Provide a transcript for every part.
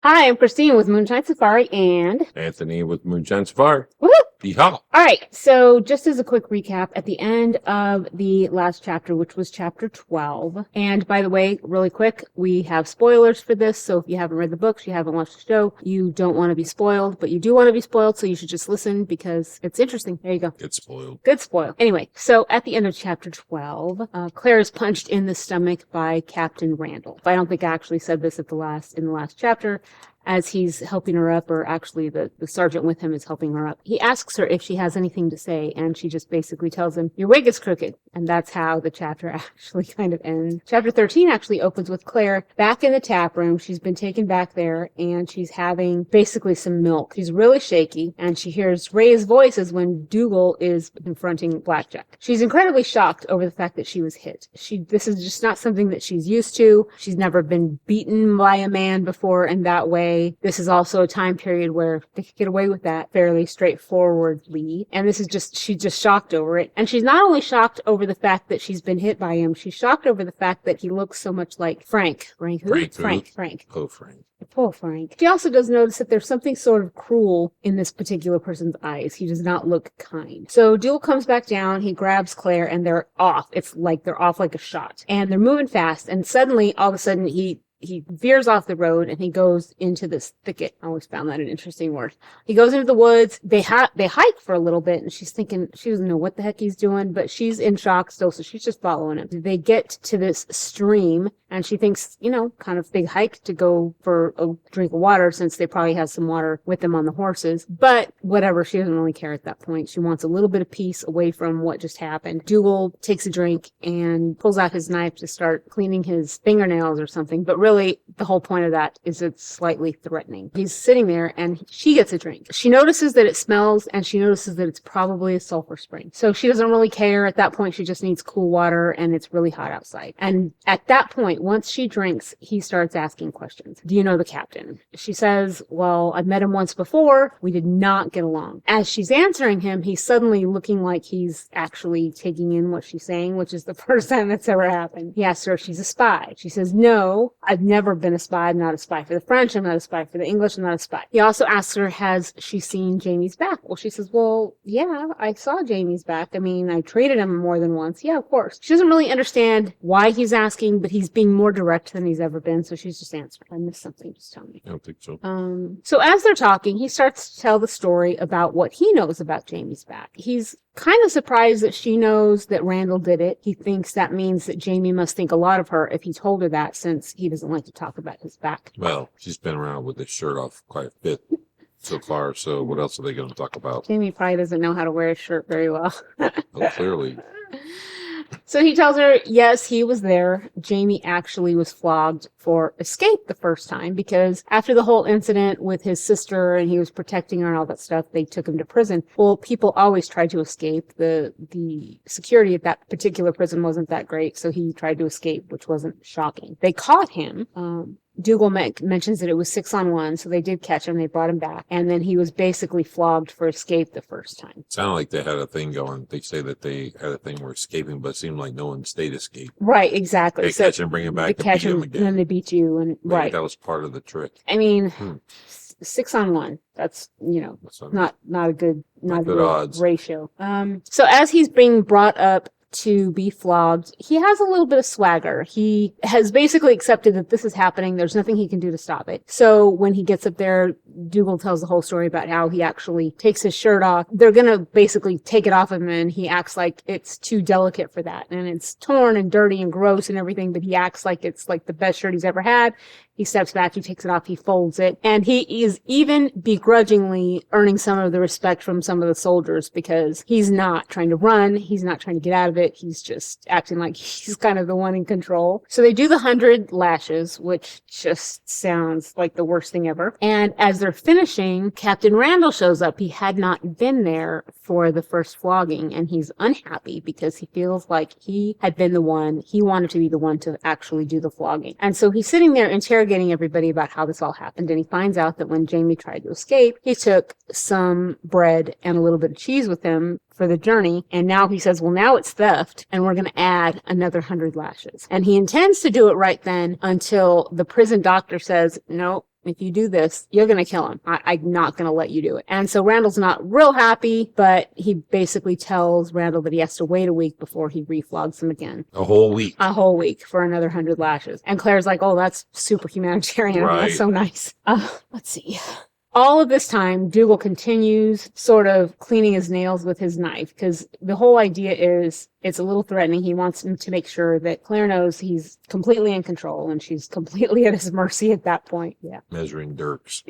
Hi, I'm Christine with Moonshine Safari and Anthony with Moonshine Safari. woohoo! Yeehaw. All right, so just as a quick recap, at the end of the last chapter, which was chapter 12, and by the way, really quick, we have spoilers for this, so if you haven't read the books, you haven't watched the show, you don't want to be spoiled, but you do want to be spoiled, so you should just listen because it's interesting. There you go. Get spoiled. Good spoil. Anyway, so at the end of chapter 12, Claire is punched in the stomach by Captain Randall. I don't think I actually said this in the last chapter. As he's helping her up, or actually the sergeant with him is helping her up. He asks her if she has anything to say, and she just basically tells him, your wig is crooked. And that's how the chapter actually kind of ends. Chapter 13 actually opens with Claire back in the tap room. She's been taken back there, and she's having basically some milk. She's really shaky, and she hears Ray's voices when Dougal is confronting Blackjack. She's incredibly shocked over the fact that she was hit. This is just not something that she's used to. She's never been beaten by a man before in that way. This is also a time period where they could get away with that fairly straightforwardly. And she's just shocked over it. And she's not only shocked over the fact that she's been hit by him, she's shocked over the fact that he looks so much like Frank. Frank who? Frank. Oh, Frank. Poor Frank. She also does notice that there's something sort of cruel in this particular person's eyes. He does not look kind. So Dougal comes back down, he grabs Claire, and they're off. It's like they're off like a shot. And they're moving fast, and suddenly, all of a sudden, he veers off the road and he goes into this thicket. I always found that an interesting word. He goes into the woods. They hike for a little bit, and she's thinking she doesn't know what the heck he's doing, but she's in shock still, so she's just following him. They get to this stream, and she thinks, kind of big hike to go for a drink of water since they probably have some water with them on the horses. But whatever, she doesn't really care at that point. She wants a little bit of peace away from what just happened. Dougal takes a drink and pulls out his knife to start cleaning his fingernails or something, but really, the whole point of that is it's slightly threatening. He's sitting there and she gets a drink. She notices that it smells, and she notices that it's probably a sulfur spring. So she doesn't really care. At that point, she just needs cool water, and it's really hot outside. And at that point, once she drinks, he starts asking questions. Do you know the captain? She says, well, I've met him once before. We did not get along. As she's answering him, he's suddenly looking like he's actually taking in what she's saying, which is the first time that's ever happened. He asks her if she's a spy. She says, no, I've never been a spy. I'm not a spy for the French. I'm not a spy for the English. I'm not a spy. He also asks her, has she seen Jamie's back? Well, she says, well, yeah, I saw Jamie's back. I mean, I traded him more than once. Yeah, of course. She doesn't really understand why he's asking, but he's being more direct than he's ever been, so she's just answering. I missed something. Just tell me. I don't think so. So as they're talking, he starts to tell the story about what he knows about Jamie's back. He's kind of surprised that she knows that Randall did it. He thinks that means that Jamie must think a lot of her if he told her that, since he doesn't like to talk about his back. Well, she's been around with his shirt off quite a bit so far, so what else are they going to talk about? Jamie probably doesn't know how to wear a shirt very well. Well, clearly. So he tells her, yes, he was there. Jamie actually was flogged for escape the first time, because after the whole incident with his sister and he was protecting her and all that stuff, they took him to prison. Well, people always tried to escape. The security at that particular prison wasn't that great, so he tried to escape, which wasn't shocking. They caught him. Dougal mentions that it was 6-on-1, so they did catch him. They brought him back, and then he was basically flogged for escape the first time. It sounded like they had a thing going. They say that they had a thing where escaping, but it seemed like no one stayed escape. Right, exactly. They catch him, bring him back, they catch him, again. and then they beat you, and Maybe right. That was part of the trick. I mean, 6-on-1. That's not a good odds ratio. So as he's being brought up to be flogged, he has a little bit of swagger. He has basically accepted that this is happening. There's nothing he can do to stop it. So when he gets up there, Dougal tells the whole story about how he actually takes his shirt off. They're going to basically take it off of him, and he acts like it's too delicate for that. And it's torn and dirty and gross and everything, but he acts like it's like the best shirt he's ever had. He steps back, he takes it off, he folds it, and he is even begrudgingly earning some of the respect from some of the soldiers, because he's not trying to run, he's not trying to get out of it, he's just acting like he's kind of the one in control. So they do the 100 lashes, which just sounds like the worst thing ever. And as they're finishing, Captain Randall shows up. He had not been there for the first flogging, and he's unhappy because he feels like he had been the one, he wanted to be the one to actually do the flogging. And so he's sitting there interrogating everybody about how this all happened, and he finds out that when Jamie tried to escape, he took some bread and a little bit of cheese with him for the journey, and now he says, well, now it's theft, and we're going to add another 100 lashes. And he intends to do it right then until the prison doctor says, no, if you do this, you're going to kill him. I'm not going to let you do it. And so Randall's not real happy, but he basically tells Randall that he has to wait a week before he reflogs him again. A whole week. A whole week for another 100 lashes. And Claire's like, oh, that's super humanitarian. Right. That's so nice. Let's see. All of this time, Dougal continues sort of cleaning his nails with his knife because the whole idea is it's a little threatening. He wants him to make sure that Claire knows he's completely in control and she's completely at his mercy at that point. Yeah. Measuring dirks.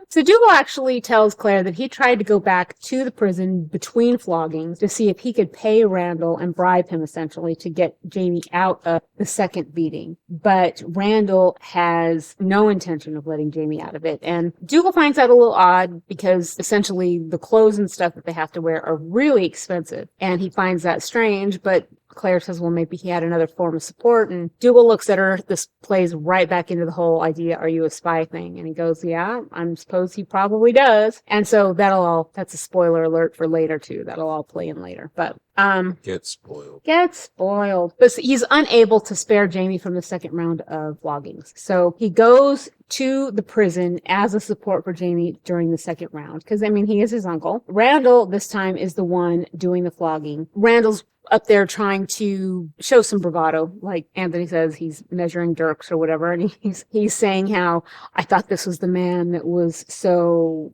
So Dougal actually tells Claire that he tried to go back to the prison between floggings to see if he could pay Randall and bribe him essentially to get Jamie out of the second beating. But Randall has no intention of letting Jamie out of it. And Dougal finds that a little odd because essentially the clothes and stuff that they have to wear are really expensive. And he finds that strange, but Claire says, well, maybe he had another form of support. And Dougal looks at her. This plays right back into the whole idea, are you a spy thing? And he goes, yeah, I suppose he probably does. And so that's a spoiler alert for later too. That'll all play in later. But Get spoiled. But he's unable to spare Jamie from the second round of floggings. So he goes to the prison as a support for Jamie during the second round. Because, I mean, he is his uncle. Randall, this time, is the one doing the flogging. Randall's up there trying to show some bravado. Like Anthony says, he's measuring dirks or whatever. And he's saying how, I thought this was the man that was so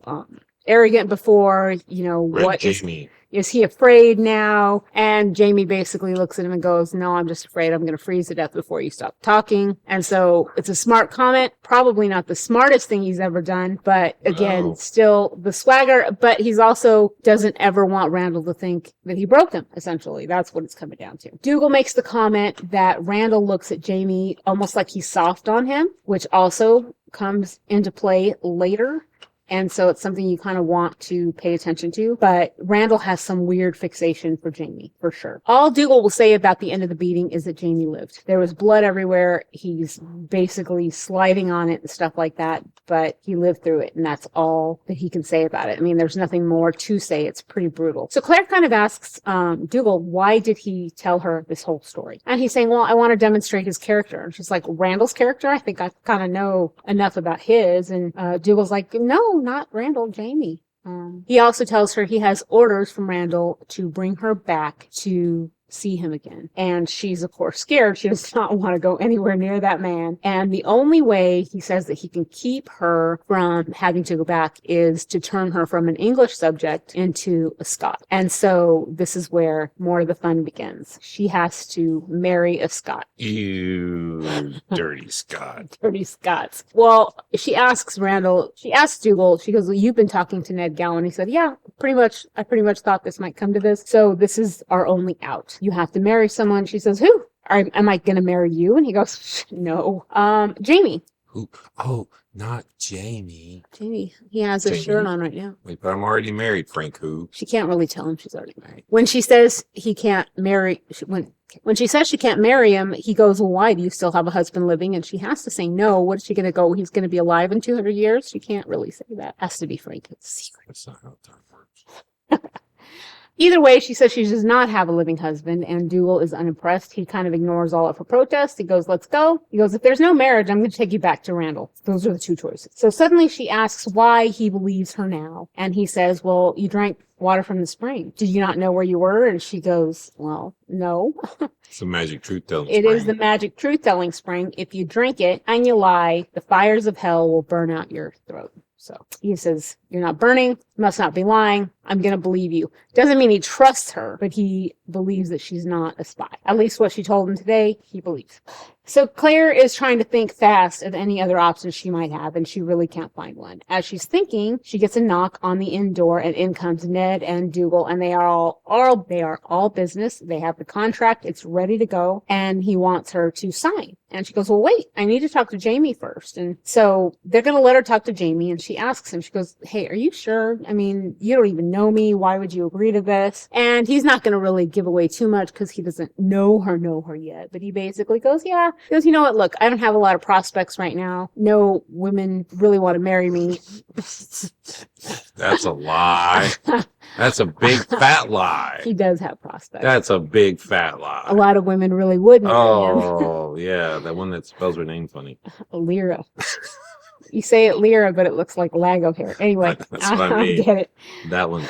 arrogant before, Red Jamie. Is he afraid now? And Jamie basically looks at him and goes, no, I'm just afraid I'm going to freeze to death before you stop talking. And so it's a smart comment, probably not the smartest thing he's ever done, but again, still the swagger, but he's also doesn't ever want Randall to think that he broke him, essentially. That's what it's coming down to. Dougal makes the comment that Randall looks at Jamie almost like he's soft on him, which also comes into play later. And so it's something you kind of want to pay attention to. But Randall has some weird fixation for Jamie, for sure. All Dougal will say about the end of the beating is that Jamie lived. There was blood everywhere. He's basically sliding on it and stuff like that. But he lived through it. And that's all that he can say about it. I mean, there's nothing more to say. It's pretty brutal. So Claire kind of asks Dougal, why did he tell her this whole story? And he's saying, well, I want to demonstrate his character. And she's like, Randall's character? I think I kind of know enough about his. And Dougal's like, no, not Randall, Jamie. He also tells her he has orders from Randall to bring her back to see him again. And she's, of course, scared. She does not want to go anywhere near that man. And the only way he says that he can keep her from having to go back is to turn her from an English subject into a Scot. And so this is where more of the fun begins. She has to marry a Scot. You dirty Scot. Dirty Scots. Well, she asks Dougal, she goes, well, you've been talking to Ned Gowan. He said, yeah, I pretty much thought this might come to this. So this is our only out. You have to marry someone. She says, who? Am I going to marry you? And he goes, no. Jamie. Who? Oh, not Jamie. Jamie. He has a shirt on right now. Wait, but I'm already married, Frank. Who? She can't really tell him she's already married. When she says he can't marry, when she says she can't marry him, he goes, well, why? Do you still have a husband living? And she has to say no. What is she going to go? He's going to be alive in 200 years? She can't really say that. Has to be Frank. It's a secret. That's not how time works. Either way, she says she does not have a living husband, and Dougal is unimpressed. He kind of ignores all of her protests. He goes, let's go. He goes, if there's no marriage, I'm going to take you back to Randall. Those are the two choices. So suddenly she asks why he believes her now. And he says, well, you drank water from the spring. Did you not know where you were? And she goes, well, no. It's the magic truth-telling It spring. is the magic truth-telling spring. If you drink it and you lie, the fires of hell will burn out your throat. So he says, you're not burning, must not be lying. I'm going to believe you. Doesn't mean he trusts her, but he believes that she's not a spy. At least what she told him today, he believes. So Claire is trying to think fast of any other options she might have, and she really can't find one. As she's thinking, she gets a knock on the inn door, and in comes Ned and Dougal, and they are all business. They have the contract. It's ready to go, and he wants her to sign. And she goes, well, wait, I need to talk to Jamie first. And so they're going to let her talk to Jamie, and she asks him, she goes, hey, are you sure? I mean, you don't even know me. Why would you agree to this? And he's not going to really give away too much because he doesn't know her yet. But he basically goes, yeah. He goes, you know what? Look, I don't have a lot of prospects right now. No women really want to marry me. That's a lie. That's a big fat lie. He does have prospects. That's a big fat A lie. lot of women really would marry him. Oh, yeah. That one that spells her name funny. Lyra. You say it Lyra, but it looks like Lago hair. Anyway, That's what I mean. get it. That one.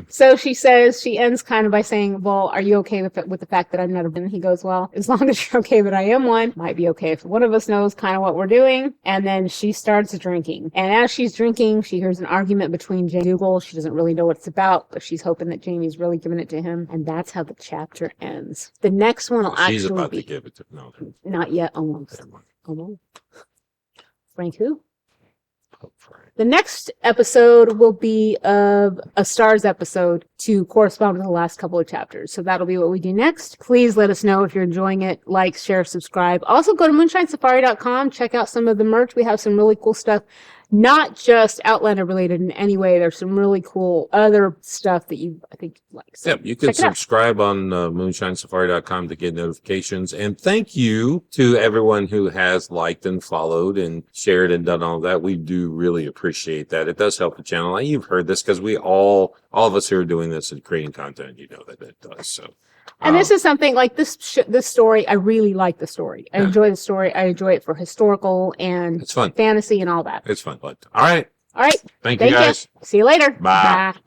So she ends kind of by saying, well, are you okay with the fact that I'm not a woman? He goes, well, as long as you're okay that I am one, might be okay if one of us knows kind of what we're doing. And then she starts drinking. And as she's drinking, she hears an argument between Jane and Dougal. She doesn't really know what it's about, but she's hoping that Jamie's really giving it to him. And that's how the chapter ends. The next one will She's actually about be... to give it to no. Not yet, almost. Never mind. Almost. Frank who? Oh, Frank. The next episode will be a Stars episode to correspond with the last couple of chapters. So that'll be what we do next. Please let us know if you're enjoying it. Like, share, subscribe. Also go to moonshinesafari.com. Check out some of the merch. We have some really cool stuff. Not just Outlander related in any way. There's some really cool other stuff that I think you like. So Yep, you can check it out. subscribe on moonshinesafari.com to get notifications. And thank you to everyone who has liked and followed and shared and done all that. We do really appreciate that. It does help the channel. You've heard this because we all of us who are doing this and creating content, you know that it does. So, And this is something like this story. I really like the story. I Yeah. enjoy the story. I enjoy it for historical and it's fun. fantasy and all that. It's fun. But all right. All right. Thank you Thank you. guys. See you later. Bye. Bye.